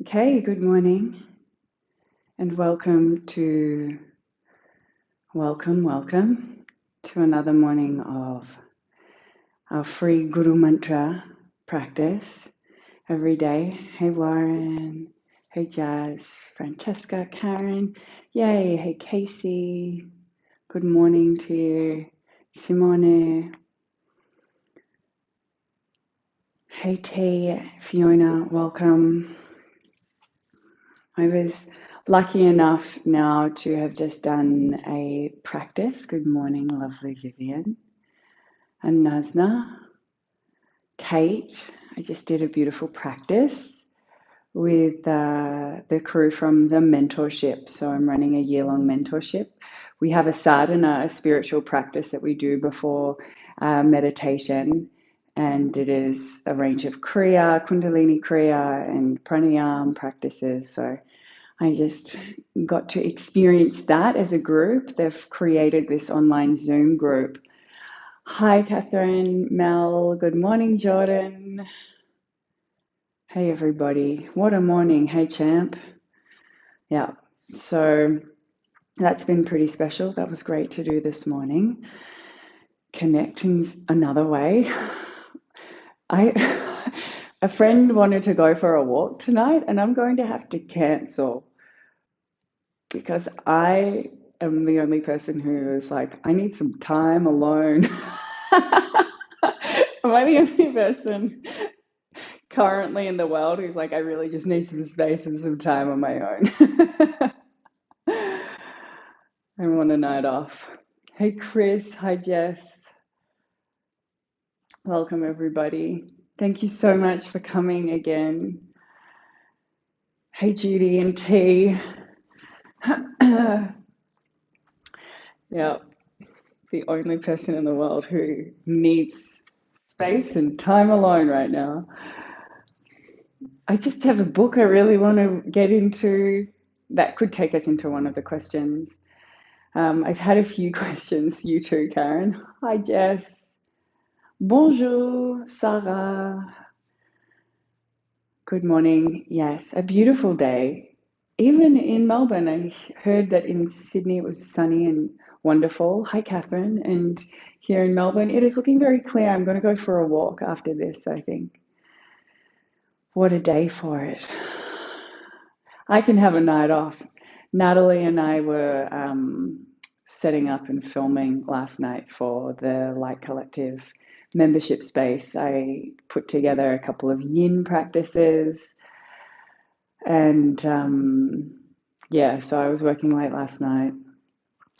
Okay, good morning and welcome to another morning of our free Guru Mantra practice every day. Hey Warren, hey Jazz, Francesca, Karen, yay, hey Casey, good morning to you, Simone, hey T, Fiona, welcome. I was lucky enough now to have just done a practice. Good morning, lovely Vivian and Nazna. Kate, I just did a beautiful practice with the crew from the mentorship. So I'm running a year-long mentorship. We have a sadhana, a spiritual practice that we do before meditation. And it is a range of Kriya, Kundalini Kriya, and pranayam practices. So I just got to experience that as a group. They've created this online Zoom group. Hi, Catherine, Mel. Good morning, Jordan. Hey, everybody. What a morning. Hey, champ. Yeah. So that's been pretty special. That was great to do this morning. Connecting another way. A friend wanted to go for a walk tonight, and I'm going to have to cancel because I am the only person who is like, I need some time alone. Am I the only person currently in the world who's like, I really just need some space and some time on my own? I want a night off. Hey, Chris. Hi, Jess. Welcome, everybody. Thank you so much for coming again. Hey, Judy and T. Yeah, the only person in the world who needs space and time alone right now. I just have a book I really want to get into that could take us into one of the questions. I've had a few questions. You too, Karen. Hi, Jess. Bonjour, Sarah. Good morning. Yes, a beautiful day. Even in Melbourne, I heard that in Sydney it was sunny and wonderful. Hi, Catherine. And here in Melbourne, it is looking very clear. I'm going to go for a walk after this, I think. What a day for it. I can have a night off. Natalie and I were setting up and filming last night for the Light Collective membership space. I put together a couple of yin practices and yeah, so I was working late last night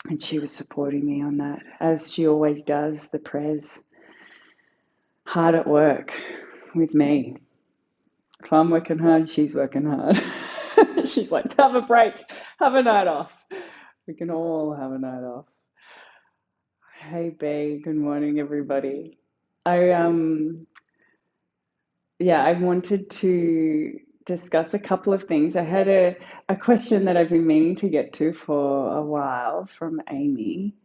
and she was supporting me on that, as she always does, the prayers. Hard at work with me. If I'm working hard, she's working hard. She's like, have a break, have a night off. We can all have a night off. Hey, Bay, good morning, everybody. I yeah, I wanted to discuss a couple of things. I had a question that I've been meaning to get to for a while from Amy,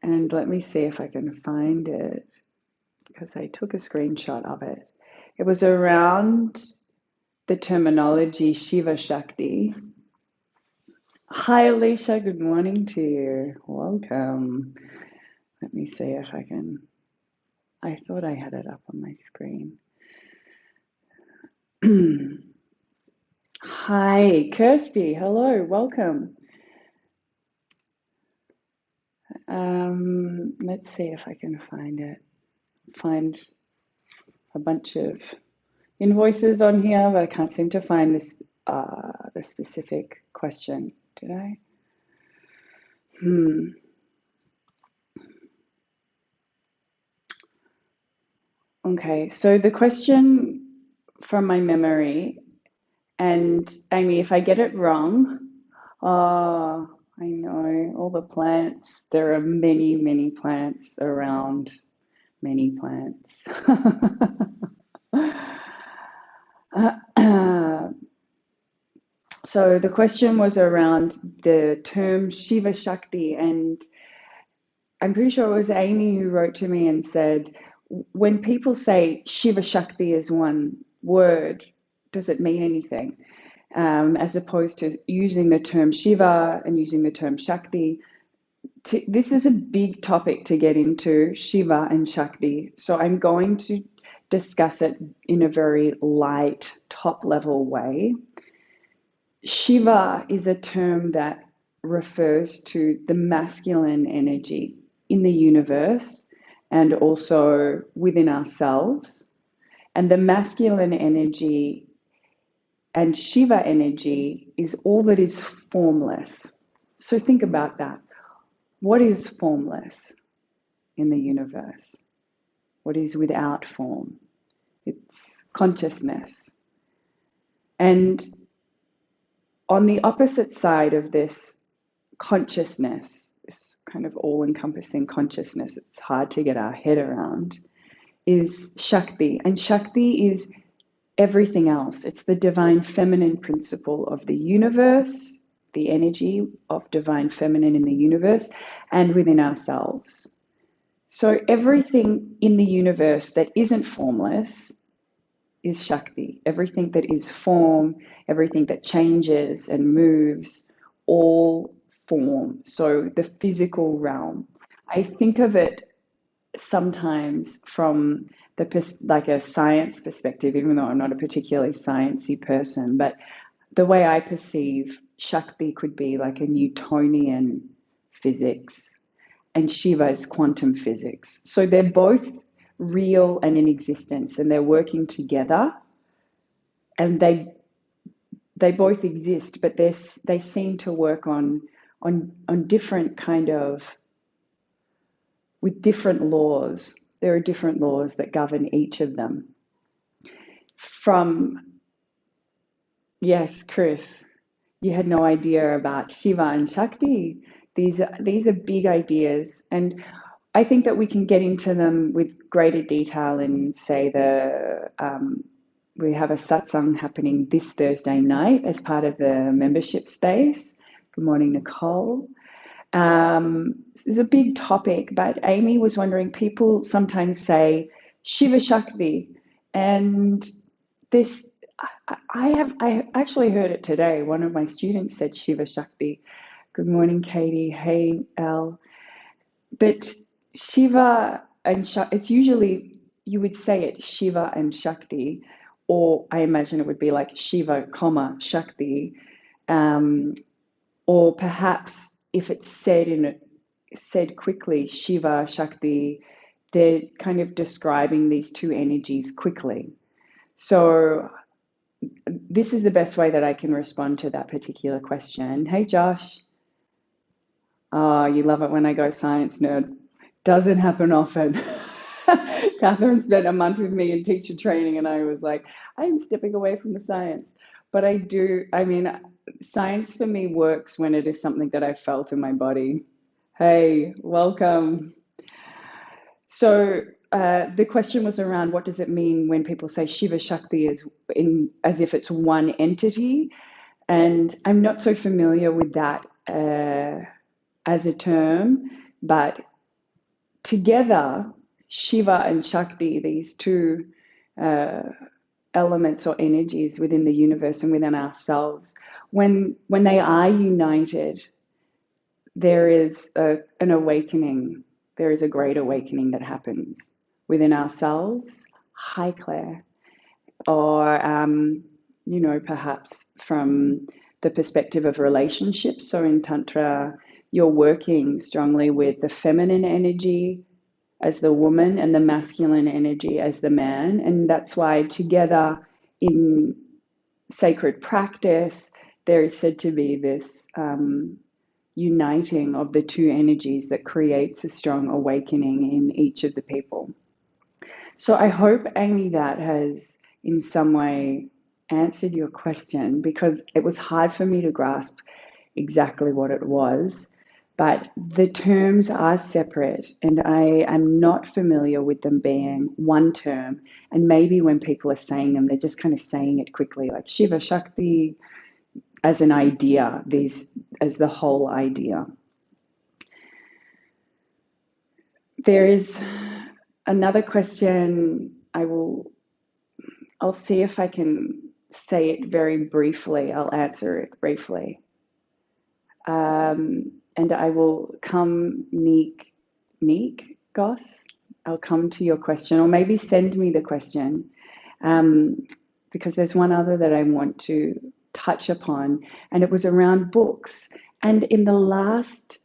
and let me see if I can find it because I took a screenshot of it. It was around the terminology Shiva Shakti. Hi, Alicia. Good morning to you. Welcome. Let me see if I can. I thought I had it up on my screen. Hi, Kirsty. Hello. Welcome. Let's see if I can find it. Find a bunch of invoices on here, but I can't seem to find this the specific question. Did I? Okay, so the question from my memory, and Amy, if I get it wrong, oh, I know, all the plants. There are many, many plants around, many plants. So the question was around the term Shiva Shakti, and I'm pretty sure it was Amy who wrote to me and said, when people say Shiva Shakti is one word, does it mean anything? as opposed to using the term Shiva and using the term Shakti. This is a big topic to get into, Shiva and Shakti. So I'm going to discuss it in a very light, top level way. Shiva is a term that refers to the masculine energy in the universe and also within ourselves. And the masculine energy and Shiva energy is all that is formless. So think about that. What is formless in the universe? What is without form? It's consciousness. And on the opposite side of this consciousness, this kind of all-encompassing consciousness, it's hard to get our head around, is Shakti. And Shakti is everything else. It's the divine feminine principle of the universe, the energy of divine feminine in the universe and within ourselves. So everything in the universe that isn't formless is Shakti. Everything that is form, everything that changes and moves, all form. So the physical realm. I think of it sometimes from like a science perspective, even though I'm not a particularly sciencey person, but the way I perceive Shakti could be like a Newtonian physics and Shiva is quantum physics. So they're both real and in existence and they're working together and they both exist, but they seem to work on different kind of, with different laws. There are different laws that govern each of them. Yes, Chris, you had no idea about Shiva and Shakti. These are big ideas, and I think that we can get into them with greater detail in, say, we have a satsang happening this Thursday night as part of the membership space. Good morning, Nicole. It's a big topic, but Amy was wondering, people sometimes say Shiva Shakti, and this, I actually heard it today. One of my students said Shiva Shakti. Good morning, Katie. Hey, Elle. But Shiva and Shakti, it's usually, you would say it Shiva and Shakti, or I imagine it would be like Shiva, comma, Shakti, or perhaps if it's said quickly, Shiva, Shakti, they're kind of describing these two energies quickly. So this is the best way that I can respond to that particular question. Hey, Josh. Oh, you love it when I go science nerd. Doesn't happen often. Catherine spent a month with me in teacher training and I was like, I'm stepping away from the science. But I do, I mean, science for me works when it is something that I felt in my body. Hey, welcome. So the question was around, what does it mean when people say Shiva Shakti as if it's one entity? And I'm not so familiar with that as a term, but together, Shiva and Shakti, these two elements or energies within the universe and within ourselves, when they are united, there is an awakening. There is a great awakening that happens within ourselves. Hi, Claire. Or, perhaps from the perspective of relationships. So in Tantra, you're working strongly with the feminine energy as the woman and the masculine energy as the man. And that's why together in sacred practice, there is said to be this uniting of the two energies that creates a strong awakening in each of the people. So I hope, Amy, that has in some way answered your question, because it was hard for me to grasp exactly what it was. But the terms are separate, and I am not familiar with them being one term. And maybe when people are saying them, they're just kind of saying it quickly, like Shiva Shakti as an idea, as the whole idea. There is another question. I'll see if I can say it very briefly. I'll answer it briefly. And I will come, Neek, Goth. I'll come to your question, or maybe send me the question, because there's one other that I want to touch upon, and it was around books. And in the last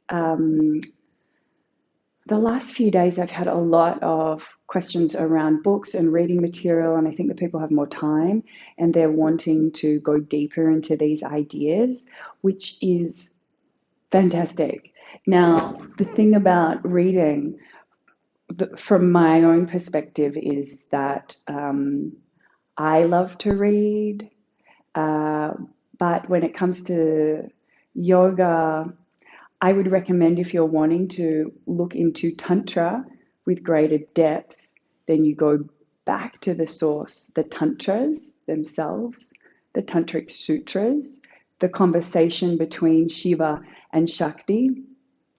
few days, I've had a lot of questions around books and reading material, and I think that people have more time and they're wanting to go deeper into these ideas, which is fantastic. Now, the thing about reading, from my own perspective, is that I love to read, but when it comes to yoga, I would recommend, if you're wanting to look into Tantra with greater depth, then you go back to the source, the Tantras themselves, the Tantric Sutras, the conversation between Shiva and Shakti.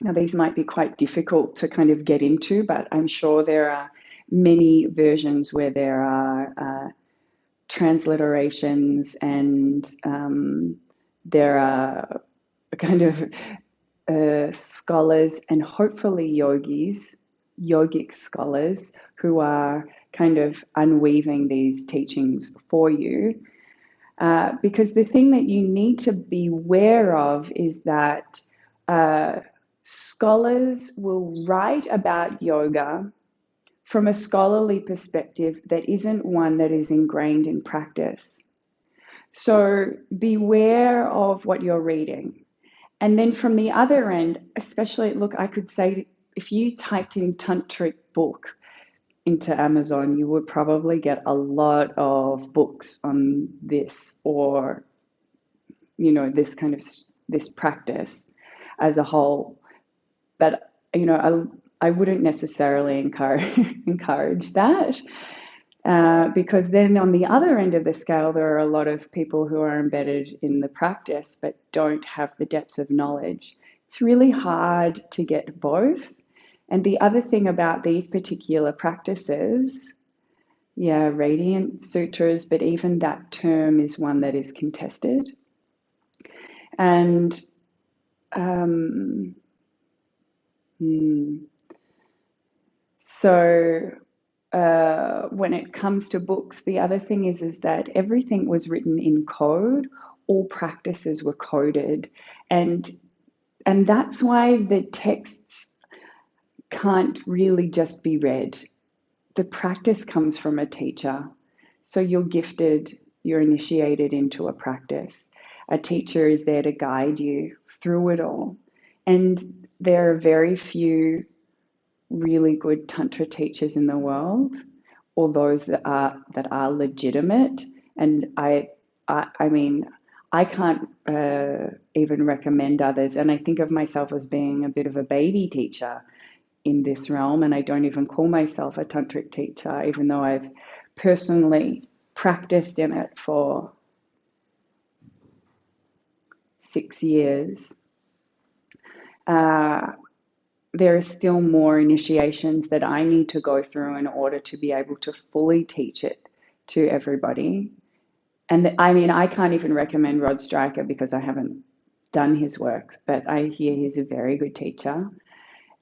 Now, these might be quite difficult to kind of get into, but I'm sure there are many versions where there are transliterations, and there are kind of scholars and hopefully yogic scholars who are kind of unweaving these teachings for you. Because the thing that you need to be aware of is that scholars will write about yoga from a scholarly perspective that isn't one that is ingrained in practice. So beware of what you're reading. And then from the other end, especially, look, I could say if you typed in tantric book into Amazon, you would probably get a lot of books on this, or, this kind of, this practice as a whole. But, I wouldn't necessarily encourage that, because then on the other end of the scale, there are a lot of people who are embedded in the practice but don't have the depth of knowledge. It's really hard to get both. And the other thing about these particular practices, radiant sutras, but even that term is one that is contested. And so when it comes to books, the other thing is that everything was written in code. All practices were coded, and that's why the texts can't really just be read. The practice comes from a teacher. So you're gifted, you're initiated into a practice. A teacher is there to guide you through it all. And there are very few really good Tantra teachers in the world, or those that are legitimate. And I mean, I can't even recommend others. And I think of myself as being a bit of a baby teacher in this realm, and I don't even call myself a tantric teacher, even though I've personally practiced in it for 6 years. There are still more initiations that I need to go through in order to be able to fully teach it to everybody. And I can't even recommend Rod Stryker because I haven't done his work, but I hear he's a very good teacher.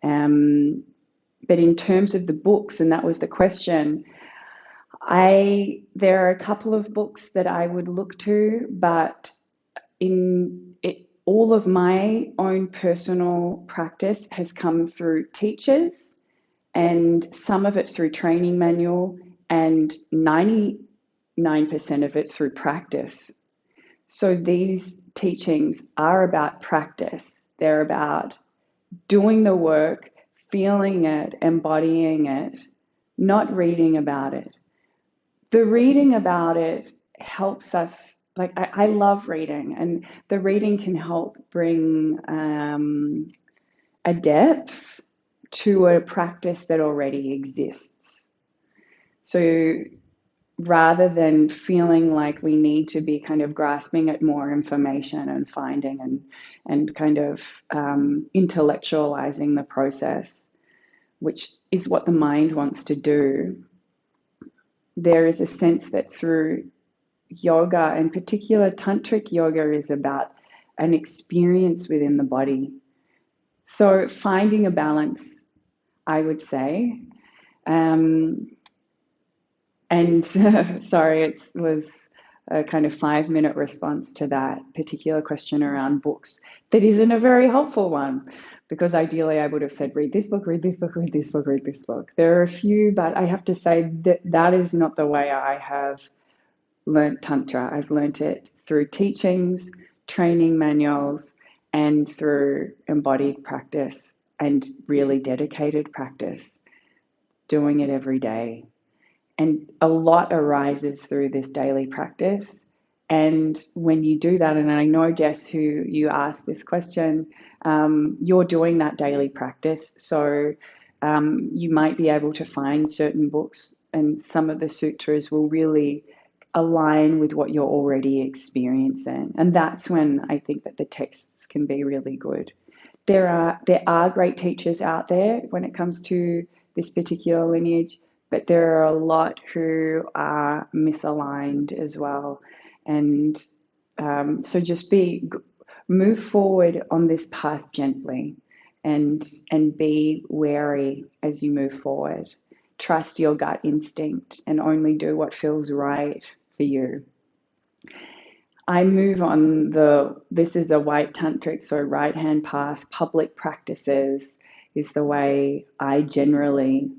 But in terms of the books, and that was the question, there are a couple of books that I would look to, but all of my own personal practice has come through teachers, and some of it through training manual, and 99% of it through practice. So these teachings are about practice. They're about doing the work, feeling it, embodying it, not reading about it. The reading about it helps us. Like, I love reading, and the reading can help bring a depth to a practice that already exists. So rather than feeling like we need to be kind of grasping at more information and finding and kind of intellectualizing the process, which is what the mind wants to do, there is a sense that through yoga, in particular tantric yoga, is about an experience within the body. So finding a balance, I would say. Um, and sorry, it was a kind of 5-minute response to that particular question around books that isn't a very helpful one, because ideally I would have said, read this book, read this book, read this book, read this book. There are a few, but I have to say that that is not the way I have learnt Tantra. I've learnt it through teachings, training manuals, and through embodied practice and really dedicated practice, doing it every day. And a lot arises through this daily practice. And when you do that, and I know, Jess, who you asked this question, you're doing that daily practice. So you might be able to find certain books, and some of the sutras will really align with what you're already experiencing. And that's when I think that the texts can be really good. There are great teachers out there when it comes to this particular lineage, but there are a lot who are misaligned as well. And so just move forward on this path gently, and be wary as you move forward. Trust your gut instinct and only do what feels right for you. I move on this is a white tantric, so right hand path. Public practices is the way I generally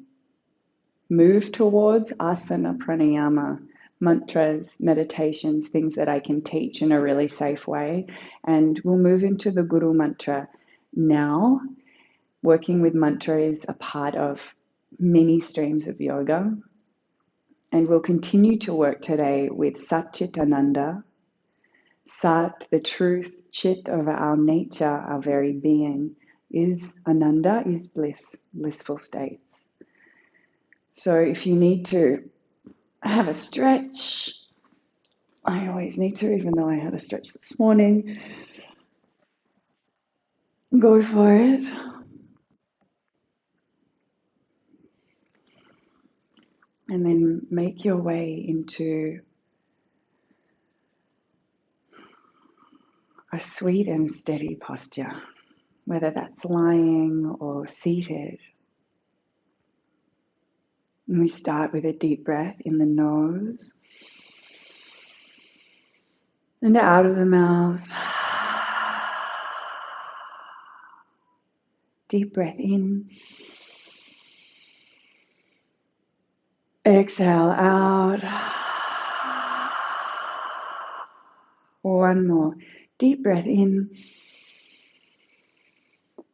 move towards: asana, pranayama, mantras, meditations, things that I can teach in a really safe way. And we'll move into the Guru mantra now. Working with mantra is a part of many streams of yoga. And we'll continue to work today with Sat Chit Ananda. Sat, the truth, Chit of our nature, our very being, is Ananda, is bliss, blissful states. So if you need to have a stretch, I always need to, even though I had a stretch this morning, go for it. And then make your way into a sweet and steady posture, whether that's lying or seated. And we start with a deep breath in the nose and out of the mouth. Deep breath in. Exhale out. One more. Deep breath in.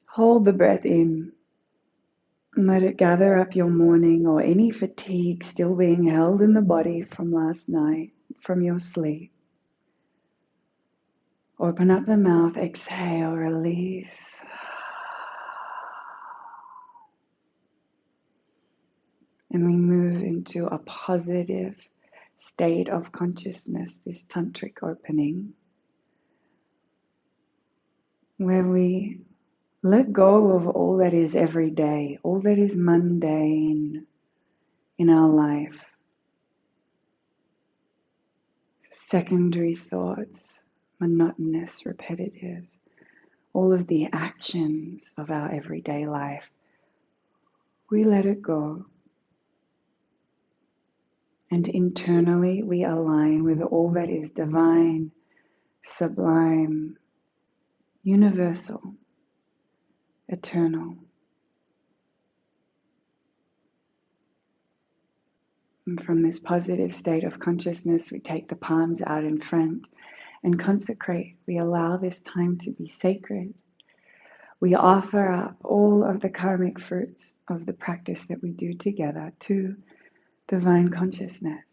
Hold the breath in. And let it gather up your morning or any fatigue still being held in the body from last night, from your sleep. Open up the mouth, exhale, release. And we move into a positive state of consciousness, this tantric opening, where we let go of all that is everyday, all that is mundane in our life. Secondary thoughts, monotonous, repetitive, all of the actions of our everyday life. We let it go. And internally we align with all that is divine, sublime, universal, eternal. And from this positive state of consciousness, we take the palms out in front and consecrate. We allow this time to be sacred. We offer up all of the karmic fruits of the practice that we do together to divine consciousness.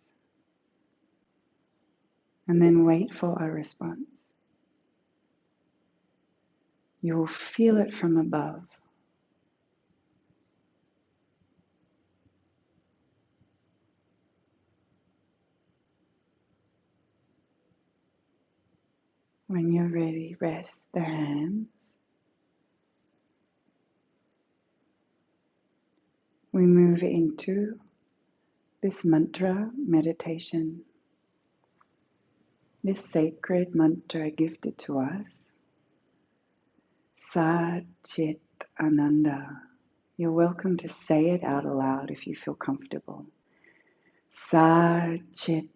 And then wait for a response. You will feel it from above. When you're ready, rest the hands. We move into this mantra meditation. this sacred mantra gifted to us, Sat Chit Ananda. You're welcome to say it out aloud if you feel comfortable. Sat Chit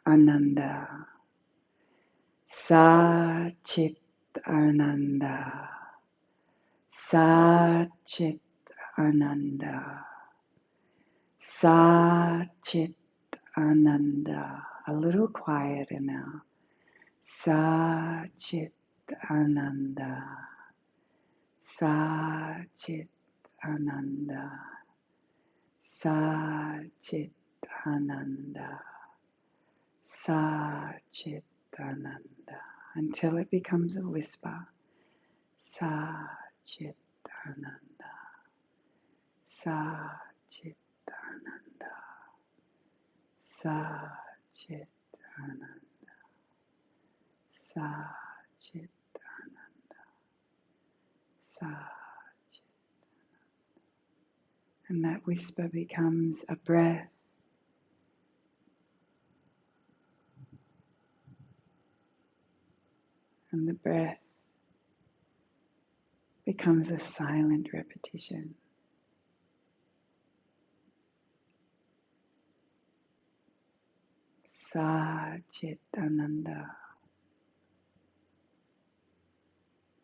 Ananda. Sat Chit Ananda. Sat Chit Ananda. Sat Chit Ananda. A little quieter now. Sat Chit Ananda. Sat Chit Ananda. Sat Chit Ananda. Sat Chit Ananda. Until it becomes a whisper. Sat Chit Ananda. Sat Chit Ananda. Sat Chit Ananda. Sat Chit Ananda. Sat. And that whisper becomes a breath. And the breath becomes a silent repetition. Sa Chit Ananda.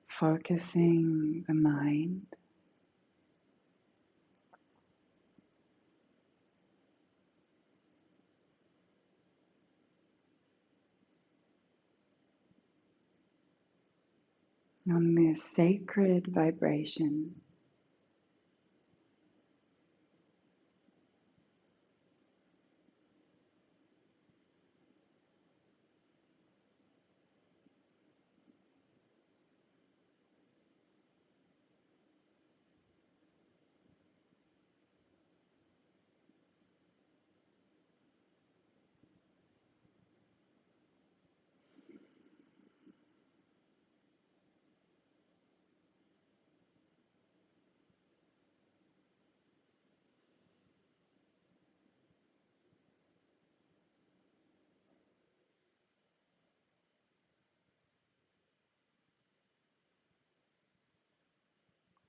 Focusing the mind on this sacred vibration.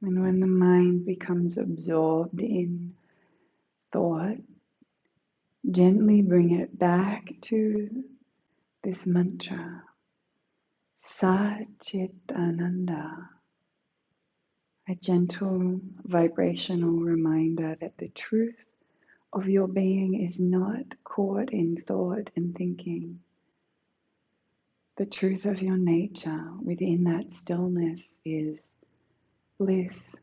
And when the mind becomes absorbed in thought, gently bring it back to this mantra. Sa Chit Ananda. A gentle vibrational reminder that the truth of your being is not caught in thought and thinking. The truth of your nature within that stillness is bliss.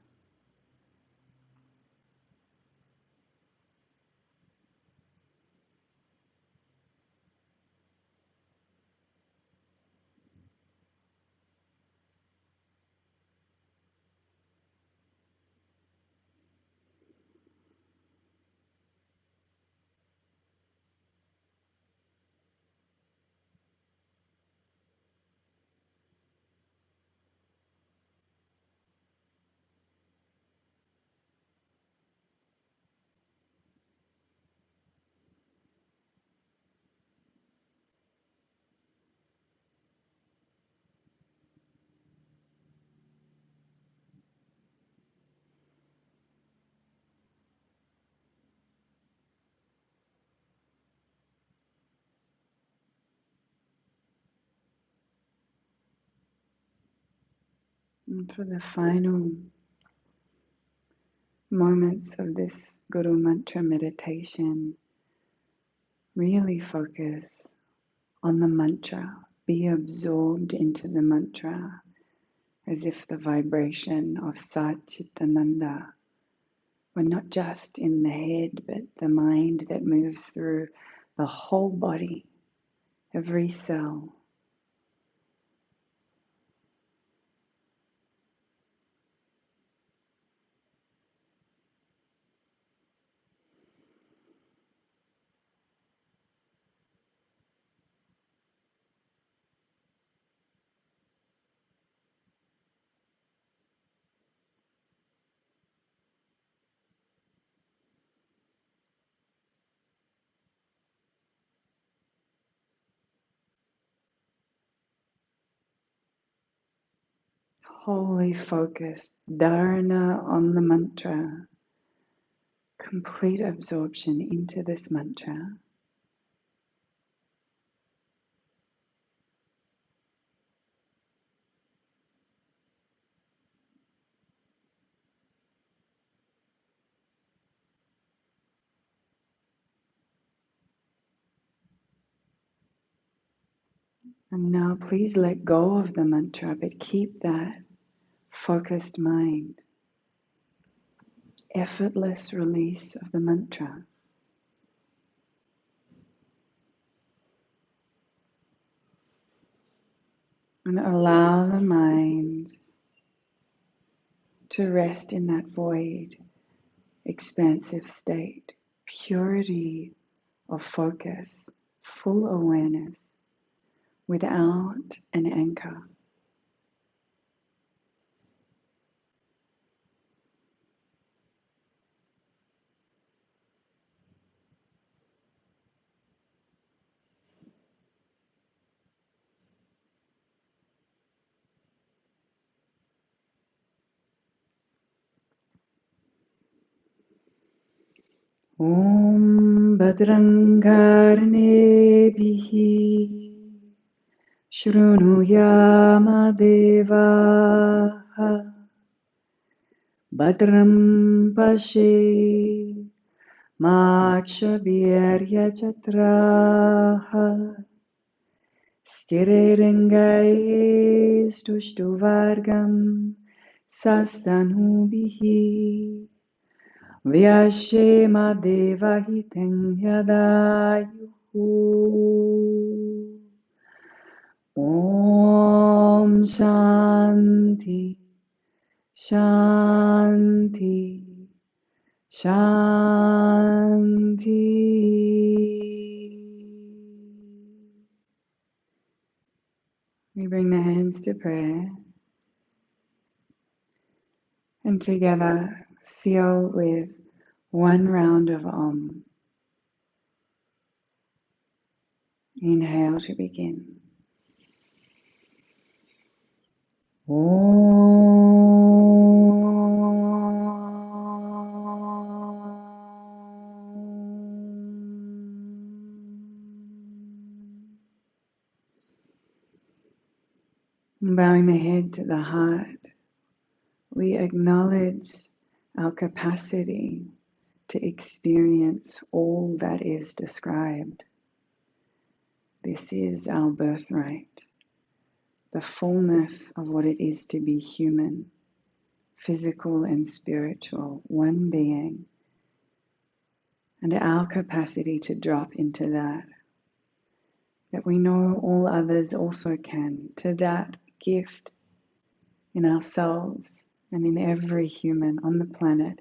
And for the final moments of this Guru Mantra meditation, really focus on the mantra. Be absorbed into the mantra as if the vibration of Sat Chit Ananda were not just in the head, but the mind that moves through the whole body, every cell. wholly focused, dharana on the mantra, complete absorption into this mantra. And now please let go of the mantra, but keep that focused mind. Effortless release of the mantra. And allow the mind to rest in that void, expansive state, purity of focus, full awareness, without an anchor. Om Bhadram Karnebihi Shrunuyama Devaha Bhadram Pashe Makshabhirya Chatraha Sthirirangaye Stushtuvargam Sastanubihi Vyashema Devahitam Yadayuhu. Om Shanti Shanti Shanti. We bring the hands to prayer and together seal with one round of Om. Inhale to begin. Bowing the head to the heart, we acknowledge our capacity to experience all that is described. This is our birthright, the fullness of what it is to be human, physical and spiritual, one being, and our capacity to drop into that we know all others also can, to that gift in ourselves and in every human on the planet.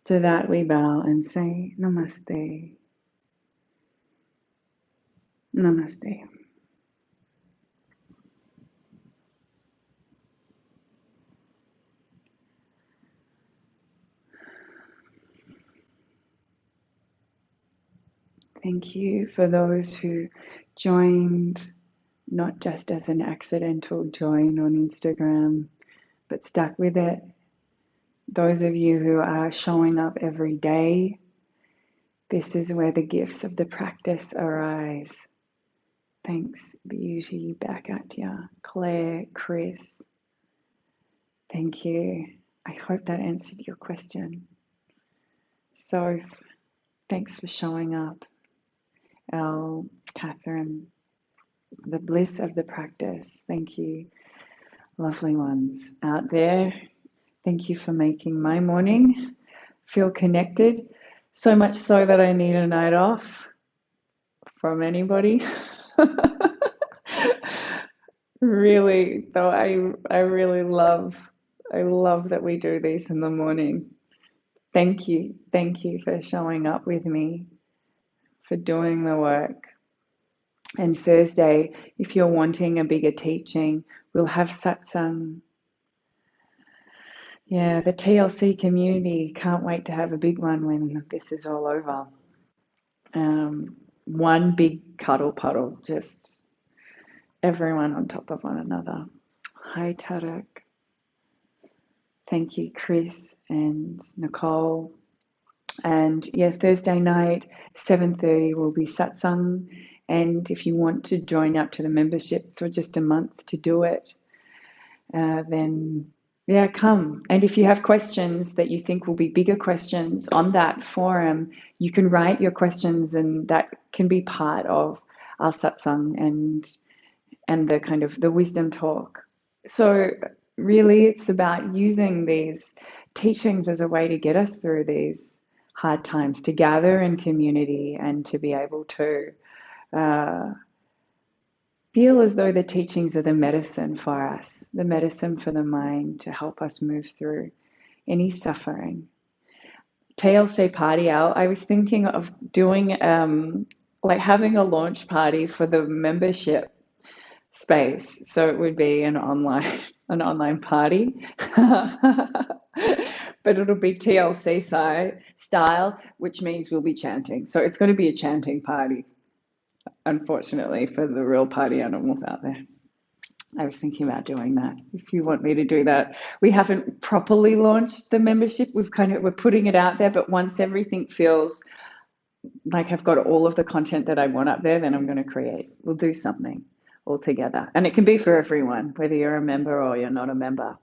To that we bow and say, Namaste, Namaste. Thank you for those who joined, not just as an accidental join on Instagram, but stuck with it. Those of you who are showing up every day, this is where the gifts of the practice arise. Thanks, Beauty, back at ya. Claire, Chris, thank you. I hope that answered your question. So, thanks for showing up. Catherine, the bliss of the practice. Thank you, lovely ones out there. Thank you for making my morning feel connected. So much so that I need a night off from anybody. Really, though, I really love that we do these in the morning. Thank you for showing up with me, for doing the work. And Thursday, if you're wanting a bigger teaching, we'll have Satsang. Yeah, the TLC community can't wait to have a big one when this is all over. One big cuddle puddle, just everyone on top of one another. Hi, Tarek. Thank you, Chris and Nicole. And yeah, Thursday night, 7:30 will be Satsang. And if you want to join up to the membership for just a month to do it, then yeah, come. And if you have questions that you think will be bigger questions on that forum, you can write your questions, and that can be part of our satsang and the kind of the wisdom talk. So really, it's about using these teachings as a way to get us through these hard times, to gather in community and to be able to uh, feel as though the teachings are the medicine for us, the medicine for the mind to help us move through any suffering. TLC party out. I was thinking of doing like having a launch party for the membership space. So it would be an online party. But it'll be TLC style, which means we'll be chanting. So it's going to be a chanting party, unfortunately, for the real party animals out there. I was thinking about doing that. If you want me to do that, we haven't properly launched the membership. We're putting it out there, but once everything feels like I've got all of the content that I want up there, then I'm going to create. We'll do something all together, and it can be for everyone, whether you're a member or you're not a member.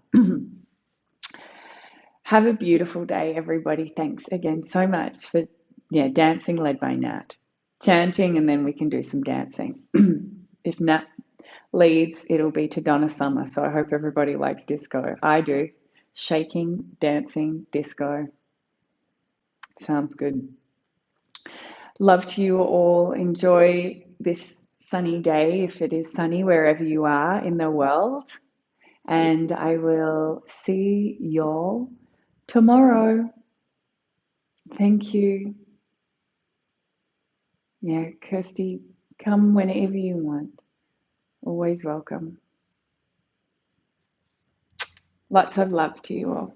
Have a beautiful day, everybody. Thanks again so much for dancing led by Nat, chanting, and then we can do some dancing. If Nat leads, it'll be to Donna Summer. So I hope everybody likes disco. I do. Shaking, dancing, disco. Sounds good. Love to you all. Enjoy this sunny day, if it is sunny wherever you are in the world. And I will see y'all tomorrow. Thank you. Yeah, Kirsty, come whenever you want. Always welcome. Lots of love to you all.